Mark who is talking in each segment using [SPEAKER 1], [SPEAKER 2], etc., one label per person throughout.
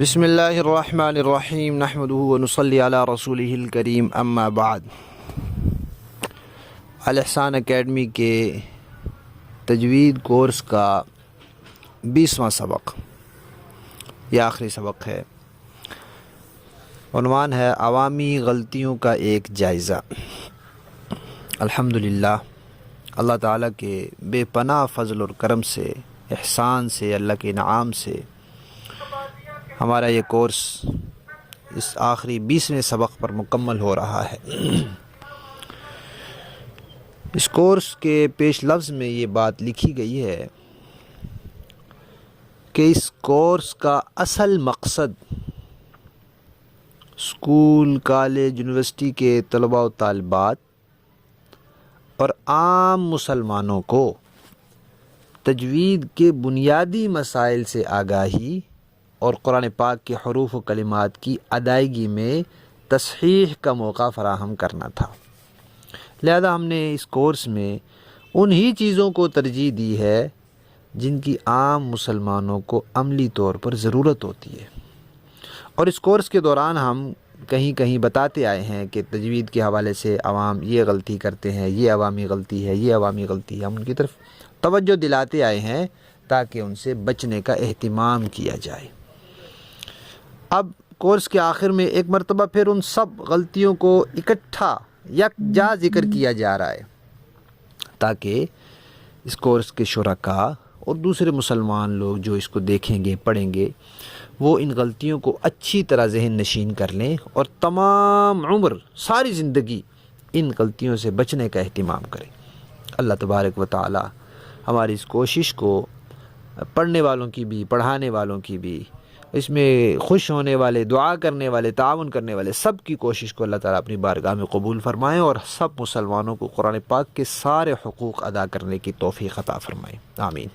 [SPEAKER 1] بسم اللہ الرحمن الرحیم نحمدہ ونصلی علی رسولہ الکریم اما بعد۔ الاحسان اکیڈمی کے تجوید کورس کا 20واں سبق، یہ آخری سبق ہے۔ عنوان ہے عوامی غلطیوں کا ایک جائزہ۔ الحمدللہ، اللہ تعالیٰ کے بے پناہ فضل اور کرم سے، احسان سے، اللہ کے انعام سے ہمارا یہ کورس اس آخری 20ویں سبق پر مکمل ہو رہا ہے۔ اس کورس کے پیش لفظ میں یہ بات لکھی گئی ہے کہ اس کورس کا اصل مقصد اسکول، کالج، یونیورسٹی کے طلباء و طالبات اور عام مسلمانوں کو تجوید کے بنیادی مسائل سے آگاہی اور قرآن پاک کے حروف و کلمات کی ادائیگی میں تصحیح کا موقع فراہم کرنا تھا۔ لہذا ہم نے اس کورس میں انہی چیزوں کو ترجیح دی ہے جن کی عام مسلمانوں کو عملی طور پر ضرورت ہوتی ہے، اور اس کورس کے دوران ہم کہیں کہیں بتاتے آئے ہیں کہ تجوید کے حوالے سے عوام یہ غلطی کرتے ہیں، یہ عوامی غلطی ہے، یہ عوامی غلطی ہے۔ ہم ان کی طرف توجہ دلاتے آئے ہیں تاکہ ان سے بچنے کا اہتمام کیا جائے۔ اب کورس کے آخر میں ایک مرتبہ پھر ان سب غلطیوں کو اکٹھا یکجا ذکر کیا جا رہا ہے تاکہ اس کورس کے شرکاء اور دوسرے مسلمان لوگ جو اس کو دیکھیں گے، پڑھیں گے، وہ ان غلطیوں کو اچھی طرح ذہن نشین کر لیں اور تمام عمر، ساری زندگی ان غلطیوں سے بچنے کا اہتمام کریں۔ اللہ تبارک و تعالی ہماری اس کوشش کو پڑھنے والوں کی بھی، پڑھانے والوں کی بھی، اس میں خوش ہونے والے، دعا کرنے والے، تعاون کرنے والے سب کی کوشش کو اللہ تعالیٰ اپنی بارگاہ میں قبول فرمائیں اور سب مسلمانوں کو قرآن پاک کے سارے حقوق ادا کرنے کی توفیق عطا فرمائیں، آمین۔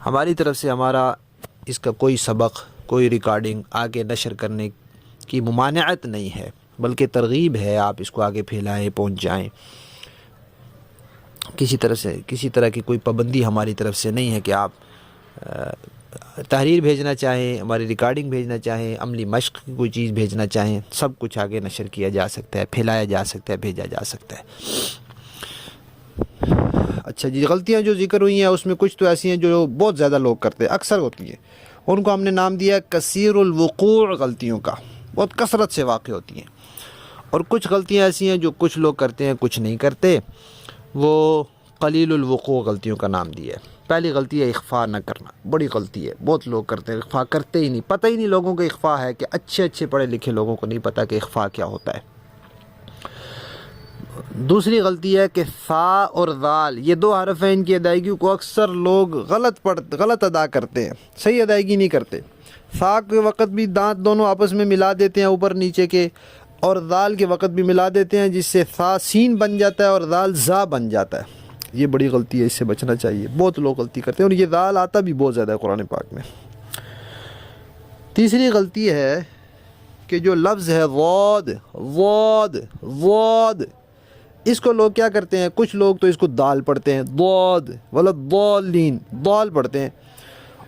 [SPEAKER 1] ہماری طرف سے ہمارا اس کا کوئی سبق، کوئی ریکارڈنگ آگے نشر کرنے کی ممانعت نہیں ہے، بلکہ ترغیب ہے، آپ اس کو آگے پھیلائیں، پہنچ جائیں۔ کسی طرح کی کوئی پابندی ہماری طرف سے نہیں ہے کہ آپ تحریر بھیجنا چاہیں، ہماری ریکارڈنگ بھیجنا چاہیں، عملی مشق کی کوئی چیز بھیجنا چاہیں، سب کچھ آگے نشر کیا جا سکتا ہے، پھیلایا جا سکتا ہے، بھیجا جا سکتا ہے۔ اچھا جی، غلطیاں جو ذکر ہوئی ہیں اس میں کچھ تو ایسی ہیں جو بہت زیادہ لوگ کرتے ہیں، اکثر ہوتی ہیں، ان کو ہم نے نام دیا کثیر الوقوع غلطیوں کا، بہت کثرت سے واقع ہوتی ہیں۔ اور کچھ غلطیاں ایسی ہیں جو کچھ لوگ کرتے ہیں، کچھ نہیں کرتے، وہ قلیل الوقوع غلطیوں کا نام دیا ہے۔ پہلی غلطی ہے اخفاء نہ کرنا، بڑی غلطی ہے، بہت لوگ کرتے ہیں، اخفاء کرتے ہی نہیں، پتہ ہی نہیں لوگوں کو اخفاء ہے، کہ اچھے پڑھے لکھے لوگوں کو نہیں پتہ کہ اخفاء کیا ہوتا ہے۔ دوسری غلطی ہے کہ فا اور ذال، یہ دو حرف ہیں، ان کی ادائیگی کو اکثر لوگ غلط ادا کرتے ہیں، صحیح ادائیگی نہیں کرتے۔ فا کے وقت بھی دانت دونوں آپس میں ملا دیتے ہیں اوپر نیچے کے، اور ذال کے وقت بھی ملا دیتے ہیں، جس سے فا سین بن جاتا ہے اور ذال زا بن جاتا ہے۔ یہ بڑی غلطی ہے، اس سے بچنا چاہیے، بہت لوگ غلطی کرتے ہیں، اور یہ ذال آتا بھی بہت زیادہ ہے قرآن پاک میں۔ تیسری غلطی ہے کہ جو لفظ ہے واد، اس کو لوگ کیا کرتے ہیں، کچھ لوگ تو اس کو دال پڑھتے ہیں، ضاد ولا ضالین، دال پڑھتے ہیں،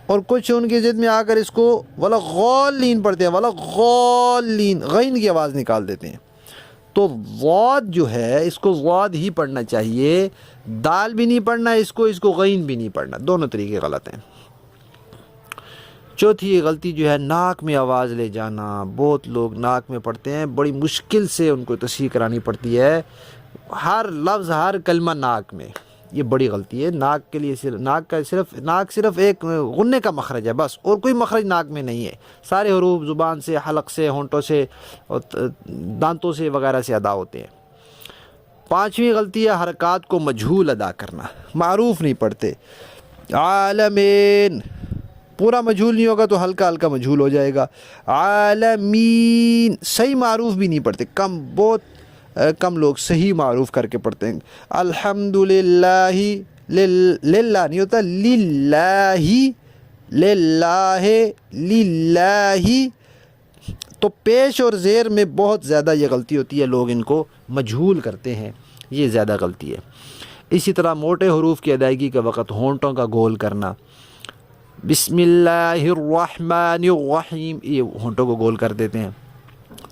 [SPEAKER 1] اور کچھ ان کی ضد میں آ کر اس کو ولا غالین پڑھتے ہیں، ولا غالین، غین کی آواز نکال دیتے ہیں۔ تو ضاد جو ہے اس کو ضاد ہی پڑھنا چاہیے، دال بھی نہیں پڑھنا اس کو غین بھی نہیں پڑھنا، دونوں طریقے غلط ہیں۔ چوتھی غلطی جو ہے ناک میں آواز لے جانا، بہت لوگ ناک میں پڑھتے ہیں، بڑی مشکل سے ان کو تصحیح کرانی پڑتی ہے، ہر لفظ، ہر کلمہ ناک میں، یہ بڑی غلطی ہے۔ ناک کے لیے ناک صرف ایک غنّے کا مخرج ہے بس، اور کوئی مخرج ناک میں نہیں ہے، سارے حروف زبان سے، حلق سے، ہونٹوں سے اور دانتوں سے وغیرہ سے ادا ہوتے ہیں۔ پانچویں غلطی ہے حرکات کو مجہول ادا کرنا، معروف نہیں پڑھتے۔ عالمین پورا مجہول نہیں ہوگا تو ہلکا ہلکا مجہول ہو جائے گا۔ عالمین صحیح معروف بھی نہیں پڑھتے، بہت کم لوگ صحیح معروف کر کے پڑھتے ہیں۔ الحمدللہ، للہ نہیں ہوتا، للہ، تو پیش اور زیر میں بہت زیادہ یہ غلطی ہوتی ہے، لوگ ان کو مجہول کرتے ہیں، یہ زیادہ غلطی ہے۔ اسی طرح موٹے حروف کی ادائیگی کے وقت ہونٹوں کا گول کرنا، بسم اللہ الرحمن الرحیم، یہ ہونٹوں کو گول کر دیتے ہیں.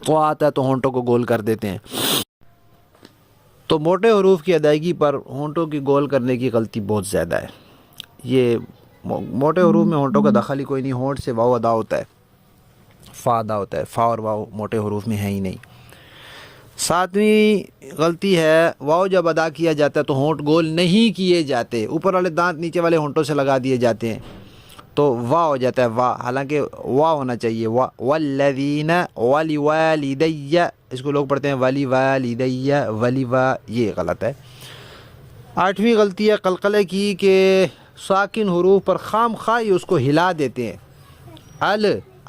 [SPEAKER 1] تو آتا ہے تو ہونٹوں کو گول کر دیتے ہیں. تو موٹے حروف کی ادائیگی پر ہونٹوں کی گول کرنے کی غلطی بہت زیادہ ہے. یہ موٹے حروف میں ہونٹوں کا دخل ہی کوئی نہیں. ہونٹ سے واو ادا ہوتا ہے، فا ادا ہوتا ہے. فا اور واو موٹے حروف میں ہے ہی نہیں. 7ویں غلطی ہے، واو جب ادا کیا جاتا ہے تو ہونٹ گول نہیں کیے جاتے، اوپر والے دانت نیچے والے ہونٹوں سے لگا دیے جاتے ہیں تو وا ہو جاتا ہے وا، حالانکہ وا ہونا چاہیے. وا والذین ولی والدی، اس کو لوگ پڑھتے ہیں ولی والدی ولی وا، یہ غلط ہے. 8ویں غلطی ہے قلقلے کی کہ ساکن حروف پر خام خواہ اس کو ہلا دیتے ہیں.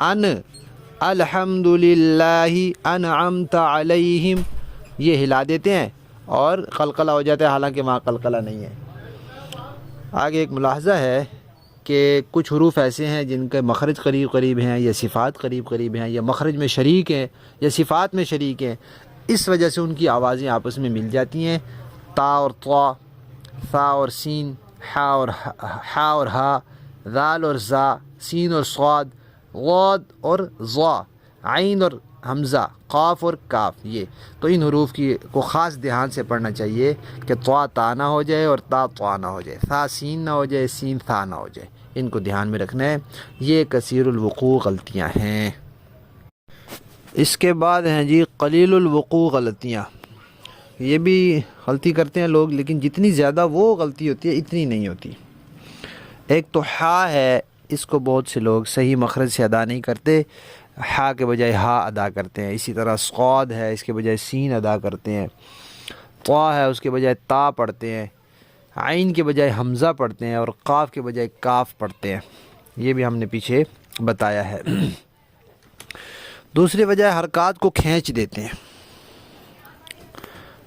[SPEAKER 1] ان الحمد للہ انعمت علیہم، یہ ہلا دیتے ہیں اور قلقلہ ہو جاتا ہے، حالانکہ وہاں قلقلہ نہیں ہے. آگے ایک ملاحظہ ہے کہ کچھ حروف ایسے ہیں جن کے مخرج قریب قریب ہیں یا صفات قریب قریب ہیں یا مخرج میں شریک ہیں یا صفات میں شریک ہیں، اس وجہ سے ان کی آوازیں آپس میں مل جاتی ہیں. تا اور طا، ثا اور سین، حا اور ہا، ذال اور زا، سین اور صاد، غاد اور ضا، عین اور حمزہ، قاف اور کاف. یہ تو ان حروف کو خاص دھیان سے پڑھنا چاہیے کہ طا تا نہ ہو جائے اور تا طا نہ ہو جائے، ثا سین نہ ہو جائے، سین ثا نہ ہو جائے. ان کو دھیان میں رکھنا ہے. یہ کثیر الوقوع غلطیاں ہیں. اس کے بعد ہیں جی قلیل الوقوع غلطیاں. یہ بھی غلطی کرتے ہیں لوگ، لیکن جتنی زیادہ وہ غلطی ہوتی ہے اتنی نہیں ہوتی. ایک تو ہا ہے، اس کو بہت سے لوگ صحیح مخرج سے ادا نہیں کرتے، ہا کے بجائے ہا ادا کرتے ہیں. اسی طرح صاد ہے، اس کے بجائے سین ادا کرتے ہیں. طا ہے، اس کے بجائے تا پڑھتے ہیں. عین کے بجائے حمزہ پڑھتے ہیں اور قاف کے بجائے کاف پڑھتے ہیں. یہ بھی ہم نے پیچھے بتایا ہے. دوسری وجہ حرکات کو کھینچ دیتے ہیں.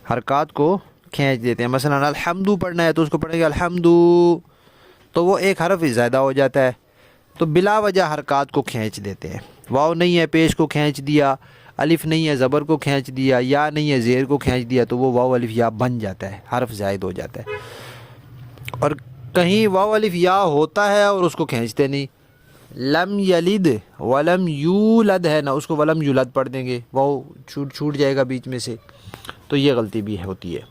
[SPEAKER 1] حرکات کو کھینچ دیتے ہیں. مثلا الحمدو پڑھنا ہے تو اس کو پڑھیں گے الحمدو، تو وہ ایک حرف ہی زیادہ ہو جاتا ہے. تو بلا وجہ حرکات کو کھینچ دیتے ہیں. واو نہیں ہے پیش کو کھینچ دیا، الف نہیں ہے زبر کو کھینچ دیا، یا نہیں ہے زیر کو کھینچ دیا، تو وہ واو الف یا بن جاتا ہے، حرف زائد ہو جاتا ہے. اور کہیں واو الف یا ہوتا ہے اور اس کو کھینچتے نہیں. لم یلد ولم یولد ہے نا، اس کو ولم یولد پڑھ دیں گے، واو چھوٹ جائے گا بیچ میں سے. تو یہ غلطی بھی ہوتی ہے.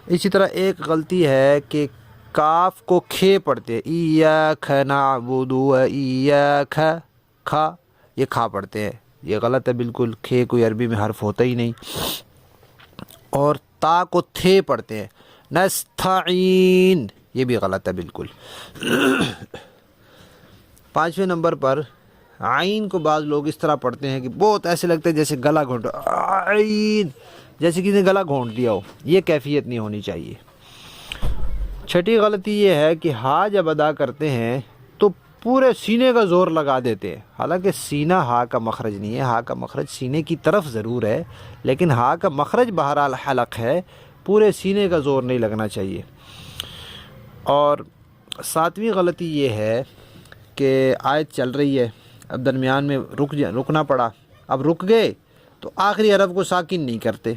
[SPEAKER 1] اسی طرح ایک غلطی ہے کہ کاف کو کھے پڑھتے ہیں. ایاک نعبد و ایاک، کھا، یہ کھا پڑھتے ہیں. یہ غلط ہے بالکل. کھے کوئی عربی میں حرف ہوتا ہی نہیں. اور تا کو تھے پڑھتے ہیں. نستعین، یہ بھی غلط ہے بالکل. 5ویں نمبر پر عین کو بعض لوگ اس طرح پڑھتے ہیں کہ بہت ایسے لگتا ہے جیسے گلا گھونٹ، عین جیسے کسی نے گلا گھونٹ دیا ہو. یہ کیفیت نہیں ہونی چاہیے. 6ٹھی غلطی یہ ہے کہ ہا جب ادا کرتے ہیں تو پورے سینے کا زور لگا دیتے ہیں، حالانکہ سینہ ہا کا مخرج نہیں ہے. ہا کا مخرج سینے کی طرف ضرور ہے، لیکن ہا کا مخرج بہرحال حلق ہے. پورے سینے کا زور نہیں لگنا چاہیے. اور 7ویں غلطی یہ ہے کہ آیت چل رہی ہے، اب درمیان میں رکنا پڑا. اب رک گئے تو آخری حرف کو ساکن نہیں کرتے.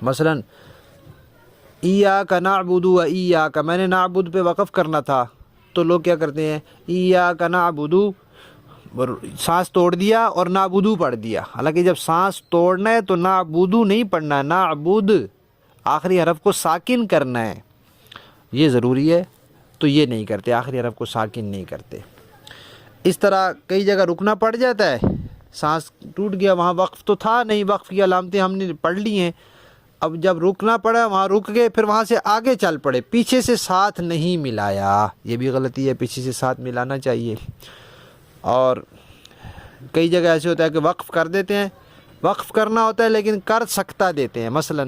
[SPEAKER 1] مثلا ایاک نعبد و ایاک، میں نے نعبد پہ وقف کرنا تھا تو لوگ کیا کرتے ہیں، ایاک نعبد، سانس توڑ دیا اور نعبدو پڑھ دیا. حالانکہ جب سانس توڑنا ہے تو نعبدو نہیں پڑھنا ہے، نعبد، آخری حرف کو ساکن کرنا ہے، یہ ضروری ہے. تو یہ نہیں کرتے، آخری حرف کو ساکن نہیں کرتے. اس طرح کئی جگہ رکنا پڑ جاتا ہے، سانس ٹوٹ گیا، وہاں وقف تو تھا نہیں، وقف کی علامتیں ہم نے پڑھ لی ہیں. اب جب رکنا پڑا وہاں رک گئے، پھر وہاں سے آگے چل پڑے، پیچھے سے ساتھ نہیں ملایا. یہ بھی غلطی ہے، پیچھے سے ساتھ ملانا چاہیے. اور کئی جگہ ایسے ہوتا ہے کہ وقف کر دیتے ہیں، وقف کرنا ہوتا ہے لیکن کر سکتا دیتے ہیں. مثلا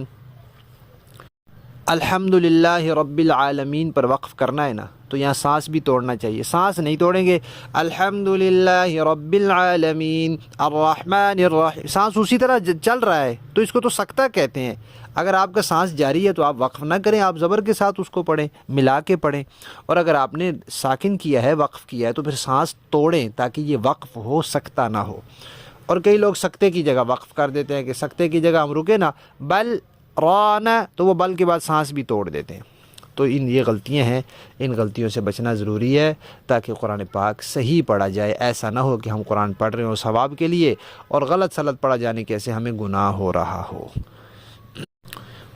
[SPEAKER 1] الحمدللہ رب العالمین پر وقف کرنا ہے نا، تو یہاں سانس بھی توڑنا چاہیے. سانس نہیں توڑیں گے، الحمدللہ رب العالمین الرحمن الرحیم، سانس اسی طرح چل رہا ہے تو اس کو تو سکتہ کہتے ہیں. اگر آپ کا سانس جاری ہے تو آپ وقف نہ کریں، آپ زبر کے ساتھ اس کو پڑھیں، ملا کے پڑھیں. اور اگر آپ نے ساکن کیا ہے، وقف کیا ہے، تو پھر سانس توڑیں تاکہ یہ وقف ہو، سکتہ نہ ہو. اور کئی لوگ سکتے کی جگہ وقف کر دیتے ہیں کہ سکتے کی جگہ ہم رکے نا، بل رانا، تو وہ بل کے بعد سانس بھی توڑ دیتے ہیں. تو یہ غلطیاں ہیں، ان غلطیوں سے بچنا ضروری ہے تاکہ قرآن پاک صحیح پڑھا جائے۔ ایسا نہ ہو کہ ہم قرآن پڑھ رہے ہوں ثواب کے لیے اور غلط سلط پڑھا جانے کے سے ہمیں گناہ ہو رہا ہو۔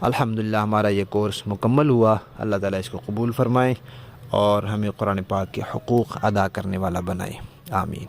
[SPEAKER 1] الحمدللہ ہمارا یہ کورس مکمل ہوا، اللہ تعالیٰ اس کو قبول فرمائے اور ہمیں قرآن پاک کے حقوق ادا کرنے والا بنائے، آمین۔